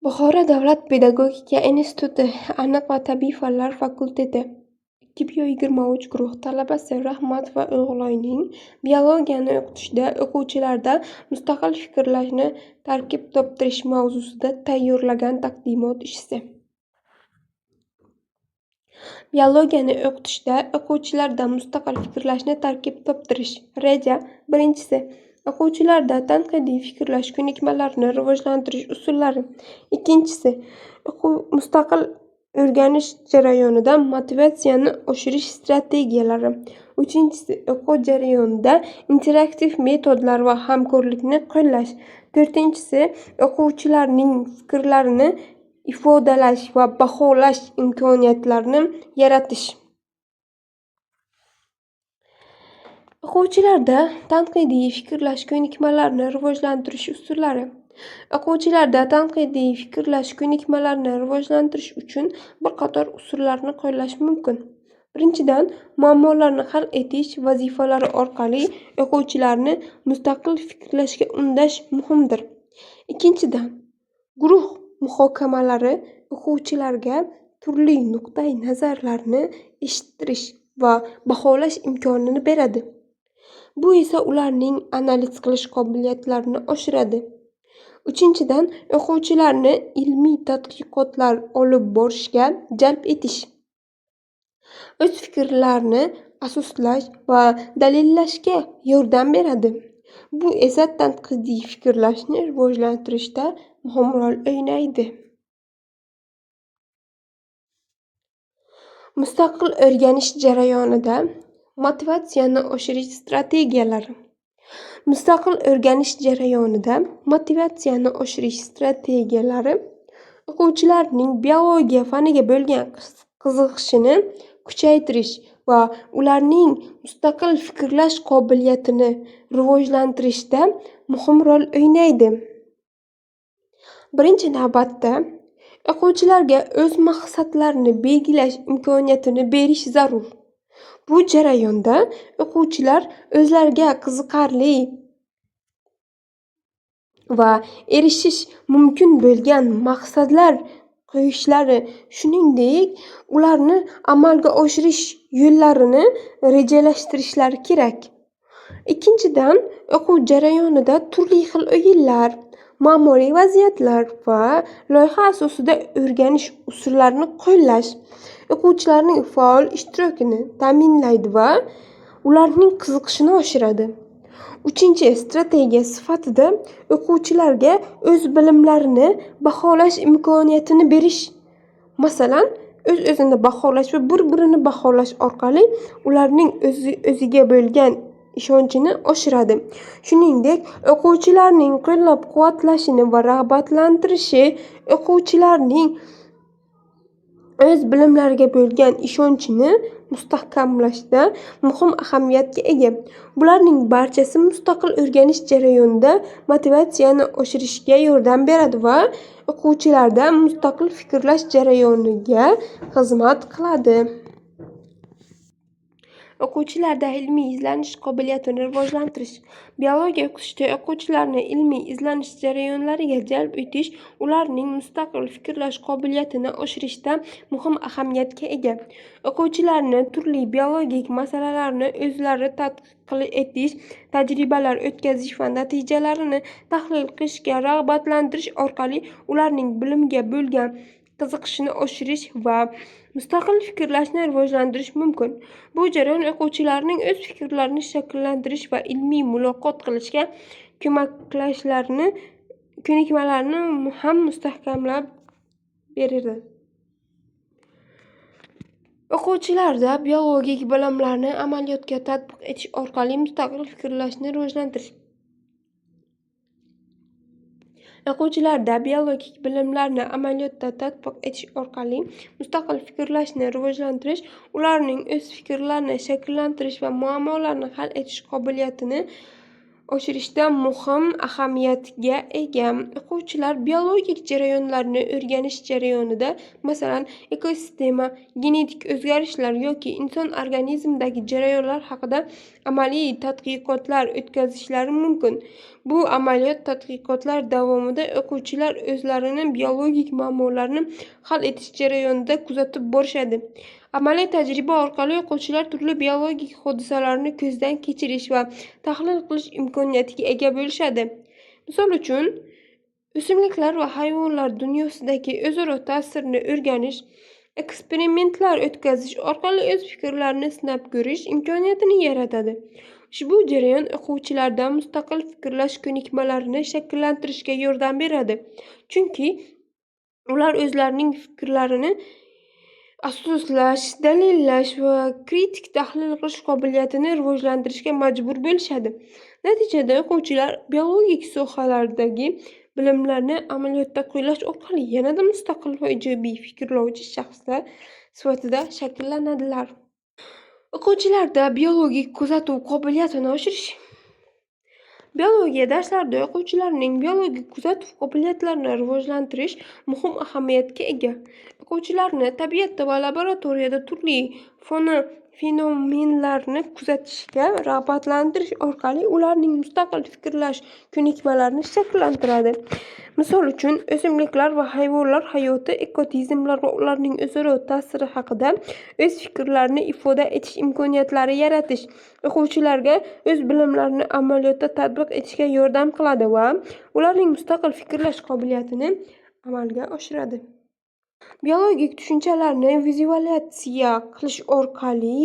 Buxoro davlat pedagogika instituti Aniq va tabiiy fanlar fakulteti 2023 guruh talabasi Rahmat va O'g'loyning biologiyani o'qitishda o'quvchilarda mustaqil fikrlashni tarkib toptirish mavzusida tayyorlagan taqdimot ishsi. Biologiyani o'qitishda o'quvchilarda mustaqil fikrlashni tarkib toptirish. Reja. Birinchisi, o'quvchilarda tanqidiy fikrlash ko'nikmalarini rivojlantirish usullari. Ikkinchisi, mustaqil o'rganish jarayonida motivatsiyani oshirish strategiyalari. Uchinchisi, o'quv jarayonida interaktiv metodlar va hamkorlikni qo'llash. To'rtinchisi, o'quvchilarning fikrlarini ifodalash va baholash imkoniyatlarini yaratish. O'quvchilarda tanqidiy fikrlash ko'nikmalarini rivojlantirish usullari. O'quvchilarda tanqidiy fikrlash ko'nikmalarini rivojlantirish uchun bir qator usullarni qo'llash mumkin. Birinchidan, muammolarni hal etish vazifalari orqali o'quvchilarni mustaqil fikrlashga undash muhimdir. Ikkinchidan, guruh muhokamalari o'quvchilarga turli nuqtai nazarlarni eshittirish va baholash imkonini beradi. Bu esa ularning analiz qilish qobiliyatlarini oshiradi. Uchinchidan, o'quvchilarni ilmiy tadqiqotlar olib borishga jalb etish. O'z fikrlarini asoslash va dalillashga yordam beradi. Bu esa tanqidiy fikrlashni rivojlantirishda muhim rol o'ynaydi. Mustaqil o'rganish jarayonida motivatsiyani oshirish strategiyalari. Mustaqil o'rganish jarayonida motivatsiyani oshirish strategiyalari o'quvchilarning biologiya faniga bo'lgan qiziqishini kuchaytirish va ularning mustaqil fikrlash qobiliyatini rivojlantirishda muhim rol o'ynaydi. Birinchi navbatda, o'quvchilarga o'z maqsadlarini belgilash imkoniyatini berish zarur. Bu jarayonda o'quvchilar o'zlariga qiziqarli va erishish mumkin bo'lgan maqsadlar qo'yishlari, shuningdek, ularni amalga oshirish yo'llarini rejalashtirishlari kerak. Ikkinchidan, o'quv jarayonida turli xil o'yinlar, ma'muriy vaziyatlar va loyiha asosida o'rganish usullarini qo'llash o'quvchilarning faol ishtirokini ta'minlaydi va ularning qiziqishini oshiradi. Uchinchi strategiya sifatida o'quvchilarga o'z bilimlarini baholash imkoniyatini berish. Masalan, o'z-o'zini baholash va bir-birini baholash orqali ularning o'ziga bo'lgan ishonchini oshiradi. Shuningdek, o'quvchilarning qo'llab-quvvatlashini va rag'batlantirishi o'quvchilarning o'z bilimlariga bo'lgan ishonchini mustahkamlashda muhim ahamiyatga ega. Bularning barchasi mustaqil o'rganish jarayonida motivatsiyani oshirishga yordam beradi va o'quvchilarda mustaqil fikrlash jarayoniga xizmat qiladi. O'quvchilarda ilmiy izlanish qobiliyatini rivojlantirish. Biologiya o'qitishda o'quvchilarni ilmiy izlanish jarayonlariga jalb etish ularning mustaqil fikrlash qobiliyatini oshirishda muhim ahamiyatga ega. O'quvchilarni turli biologik masalalarni o'zlari tadqiq etish, tajribalar o'tkazish va natijalarini tahlil qilishga rag'batlantirish orqali ularning bilimga bo'lgan qiziqishini oshirish va mustaqil fikrlashni rivojlantirish mumkin. Bu jarayon o'quvchilarning o'z fikrlarini shakllantirish va ilmiy muloqot qilishga ko'nikmalarini ham mustahkamlab beradi. O'quvchilarda biologik bilimlarni amaliyotga tatbiq etish orqali mustaqil fikrlashni rivojlantirish. O'quvchilarda biologik bilimlarni amaliyotda tatbiq etish orqali mustaqil fikrlashni rivojlantirish ularning o'z fikrlarini shakllantirish va muammolarni hal etish qobiliyatini oshirishda muhim ahamiyatga ega. O'quvchilar biologik jarayonlarni o'rganish jarayonida, masalan, ekosistema, genetik o'zgarishlar yoki inson organizmidagi jarayonlar haqida amaliy tadqiqotlar o'tkazishlari mumkin. Bu tadqiqotlar davomida o'quvchilar o'zlarini biologik muammolarni hal etish jarayonida kuzatib borishadi. Amaliy tajriba orqali o'quvchilar turli biologik hodisalarni ko'zdan kechirish va tahlil qilish imkoniyatiga ega bo'lishadi. Misol uchun, o'simliklar va hayvonlar dunyosidagi o'zaro ta'sirini o'rganish, eksperimentlar o'tkazish orqali o'z fikrlarini sinab ko'rish imkoniyatini yaratadi. Ushbu jarayon o'quvchilarda mustaqil fikrlash ko'nikmalarini shakllantirishga yordam beradi, chunki ular o'zlarining fikrlarini asoslash, dalillash va kritik tahlil qilish qobiliyatini rivojlantirishga majbur bo'lishadi. Natijada o'quvchilar biologik sohalardagi bilimlarni amaliyotda qo'llash orqali yanada mustaqil va ijobiy fikrlovchi shaxslar sifatida shakllanadilar. O'quvchilarda biologik kuzatuv qobiliyatini oshirish. Biologiya darslarida o'quvchilarning biologik kuzatuv qobiliyatlarini rivojlantirish muhim ahamiyatga ega. O'quvchilarni tabiatda va laboratoriyada turli fenomenlarni kuzatishga rag'batlantirish orqali ularning mustaqil fikrlash ko'nikmalarini shakllantiradi. Misol uchun, o'simliklar va hayvonlar hayoti, ekotizimlar va ularning o'zaro ta'siri haqida o'z fikrlarini ifoda etish imkoniyatlari yaratish o'quvchilarga o'z bilimlarini amaliyotda tatbiq etishga yordam qiladi va ularning mustaqil fikrlash qobiliyatini amalga oshiradi. Biologik tushunchalarni vizualizatsiya qilish orqali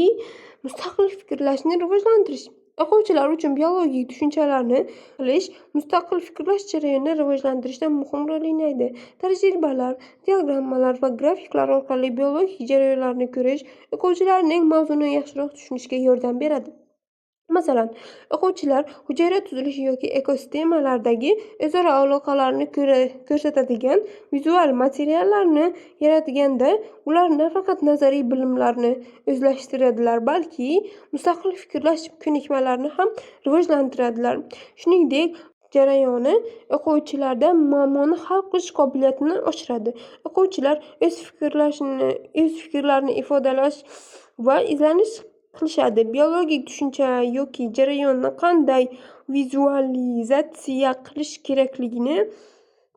mustaqil fikrlashni rivojlantirish. O'quvchilar uchun biologik tushunchalarni qilish mustaqil fikrlash jarayonini rivojlantirishda muhim rol o'ynaydi. Tajribalar, diagrammalar va grafiklar orqali biologik jarayonlarni ko'rish o'quvchilarning mavzuni yaxshiroq tushunishga yordam beradi. Masalan, o'quvchilar hujayra tuzilishi yoki ekosistemalardagi o'zaro aloqalarni ko'rsatadigan vizual materiallarni yaratganda, ular nafaqat nazariy bilimlarni o'zlashtiradilar, balki mustaqil fikrlash ko'nikmalarini ham rivojlantiradilar. Shuningdek, jarayoni o'quvchilarda muammoni hal qilish qobiliyatini oshiradi. O'quvchilar o'z fikrlarini ifodalash va izlanish qilishadi. Biologik tushuncha yoki jarayonni qanday vizualizatsiya qilish kerakligini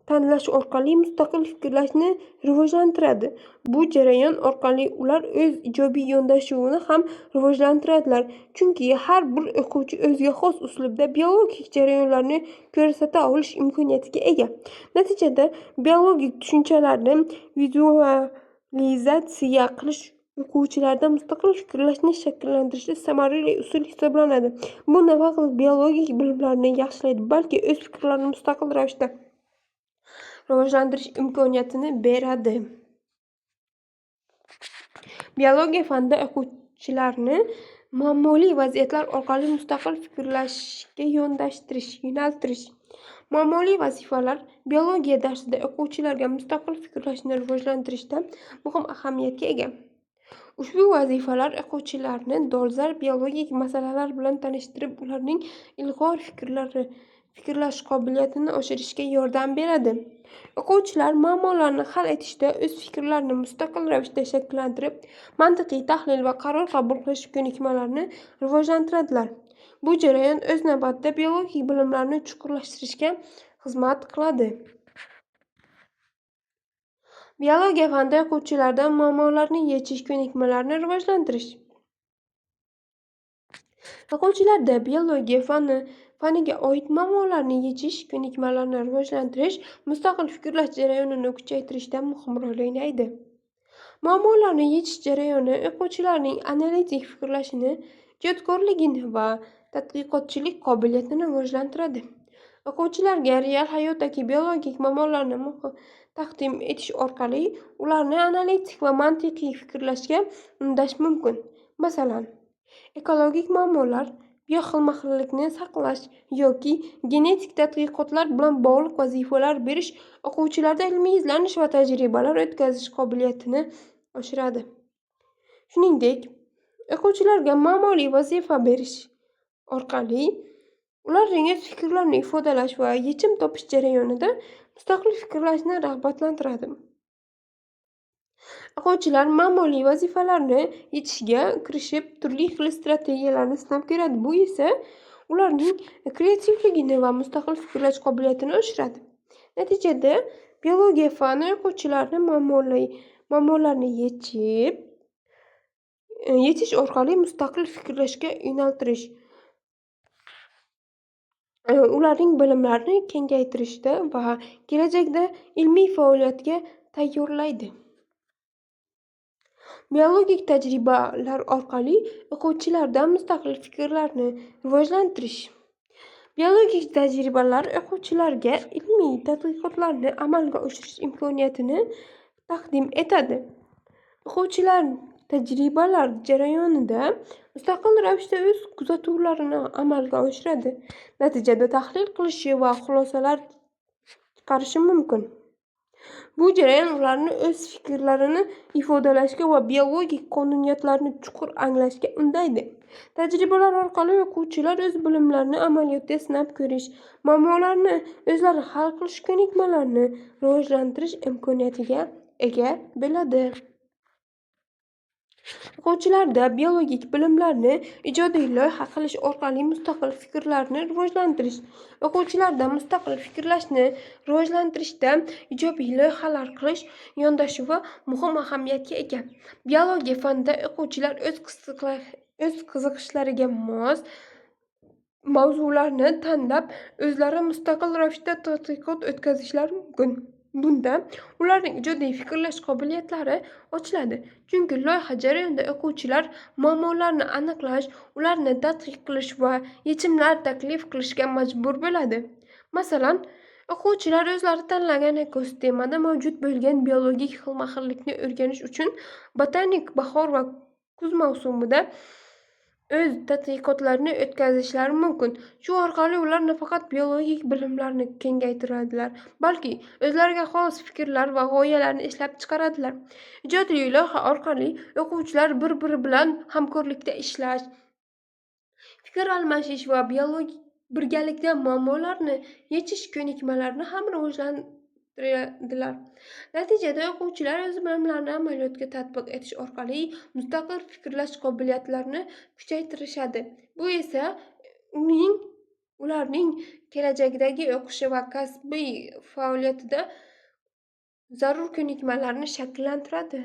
tanlash orqali mustaqil fikrlashni rivojlantiradi. Bu jarayon orqali ular o'z ijobiy yondashuvini ham rivojlantiradilar, chunki har bir o'quvchi o'ziga xos uslubda biologik jarayonlarni ko'rsata olish imkoniyatiga ega. Natijada biologik tushunchalarni vizualizatsiya qilish o'quvchilarda mustaqil fikrlashni shakllantirishda samarali usul hisoblanadi. Bu nafaqat biologik bilimlarni yaxshilaydi, balki o'z fikrlarini mustaqil ravishda rivojlantirish imkoniyatini beradi. Biologiya fanida o'quvchilarni muammoli vaziyatlar orqali mustaqil fikrlashga yo'naltirish. Muammoli vazifalar biologiya darsida o'quvchilarga mustaqil fikrlashni rivojlantirishda muhim ahamiyatga ega. Ushbu vazifalar o'quvchilarni dolzarb biologik masalalar bilan tanishtirib, ularning ilg'or fikrlash qobiliyatini oshirishga yordam beradi. O'quvchilar muammolarni hal etishda o'z fikrlarini mustaqil ravishda shakllantirib, mantiqiy tahlil va qaror qabul qilish ko'nikmalarini rivojlantiradilar. Bu jarayon o'z navbatida biologik bilimlarni chuqurlashtirishga xizmat qiladi. Biologiya fanida o'quvchilarda muammolarni yechish ko'nikmalarini rivojlantirish. O'quvchilarda biologiya faniga oid muammolarni yechish ko'nikmalarini rivojlantirish mustaqil fikrlash jarayonini kuchaytirishda muhim rol o'ynaydi. Muammolarni yechish jarayoni o'quvchilarning analitik fikrlashini, ijodkorligini va tadqiqotchilik qobiliyatini rivojlantiradi. O'quvchilarga real hayotdagi biologik muammolarni taqdim etish orqali ularni analitik va mantiqiy fikrlashga undash mumkin. Masalan, ekologik muammolar, bioxilmaxillikni saqlash yoki genetik tadqiqotlar bilan bog'liq vazifalar berish o'quvchilarda ilmiy izlanish va tajribalar o'tkazish qobiliyatini oshiradi. Shuningdek, o'quvchilarga muammoli vazifa berish orqali ularning o'z fikrlarini ifodalash va yechim topish jarayonida mustaqil fikrlashni rag'batlantiradi. O'quvchilar ma'muriy vazifalarni yechishga kirishib, turli xil strategiyalarni sinab ko'radi. Bu esa ularning kreativligini va mustaqil fikrlash qobiliyatini oshiradi. Natijada biologiya fani o'quvchilarni muammolarni yechish orqali mustaqil fikrlashga yo'naltirish, ularning bilimlarini kengaytirishda va kelajakda ilmiy faoliyatga tayyorlaydi. Biologik tajribalar orqali o'quvchilarda mustaqil fikrlarni rivojlantirish. Biologik tajribalar o'quvchilarga ilmiy tadqiqotlarni amalga oshirish imkoniyatini taqdim etadi. O'quvchilar tajribalar jarayonida mustaqil ravishda o'z kuzatuvlarini amalga oshiradi. Natijada tahlil qilishi va xulosalar chiqarishi mumkin. Bu jarayon ularni o'z fikrlarini ifodalashga va biologik qonuniyatlarni chuqur anglashga undaydi. Tajribalar orqali o'quvchilar o'z bilimlarini amaliyotda sinab ko'rish, muammolarni o'zlari hal qilish ko'nikmalarini rivojlantirish imkoniyatiga ega bo'ladi. O'quvchilarda biologik bilimlarni ijodiy loyiha qilish orqali mustaqil fikrlarni rivojlantirish. O'quvchilarda mustaqil fikrlashni rivojlantirishda ijobiy loyihalar qilish yondashuvi muhim ahamiyatga ega. Biologiya fanida o'quvchilar o'z qiziqishlariga mos mavzularni tanlab, o'zlari mustaqil ravishda tadqiqot o'tkazishlari mumkin. Bunda ularning ijodiy fikrlash qobiliyatlari ochiladi, chunki loyiha jarayonida o'quvchilar muammolarni aniqlash, ularni tadqiq qilish va yechimlar taklif qilishga majbur bo'ladi. Masalan, o'quvchilar o'zlari tanlagan ekosistemada mavjud bo'lgan biologik xilma-xillikni o'rganish uchun botanik bahor va kuz mavsumida o'z tadqiqotlarini o'tkazishlari mumkin. Shu orqali ular nafaqat biologik bilimlarini kengaytiradilar, balki o'zlariga xos fikrlar va g'oyalarni ishlab chiqaradilar. Ijodiy loyiha orqali o'quvchilar bir-biri bilan hamkorlikda ishlash, fikr almashish va birgalikda muammolarni yechish ko'nikmalarini ham rivojlantiradilar. Natijada o'quvchilar o'z bilimlarini amaliyotga tatbiq etish orqali mustaqil fikrlash qobiliyatlarini kuchaytirishadi. Bu esa ularning kelajakdagi o'qishi va kasbiy faoliyatida zarur ko'nikmalarni shakllantiradi.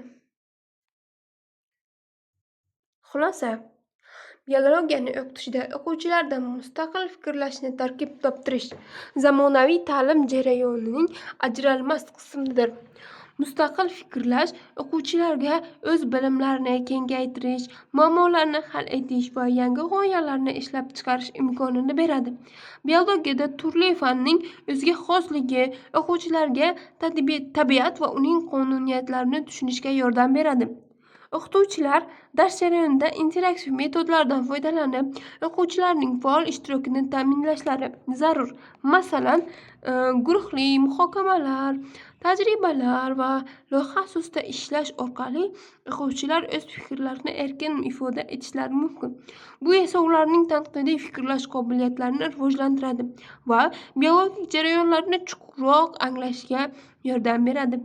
Xulosa: biologiyani o'qitishda o'quvchilarda mustaqil fikrlashni tarkib toptirish zamonaviy ta'lim jarayonining ajralmas qismidir. Mustaqil fikrlash o'quvchilarga o'z bilimlarini kengaytirish, muammolarni hal etish va yangi g'oyalarni ishlab chiqarish imkonini beradi. Biologiyada turli fanning o'ziga xosligi o'quvchilarga tabiat va uning qonuniyatlarini tushunishga yordam beradi. O'qituvchilar dars jarayonida interaktiv metodlardan foydalanib, o'quvchilarning faol ishtirokini ta'minlashlari zarur. Masalan, guruhli muhokamalar, tajribalar va loyiha asosida ishlash orqali o'quvchilar o'z fikrlarini erkin ifoda etishlari mumkin. Bu esa ularning tanqidiy fikrlash qobiliyatlarini rivojlantiradi va biologik jarayonlarni chuqurroq anglashga yordam beradi.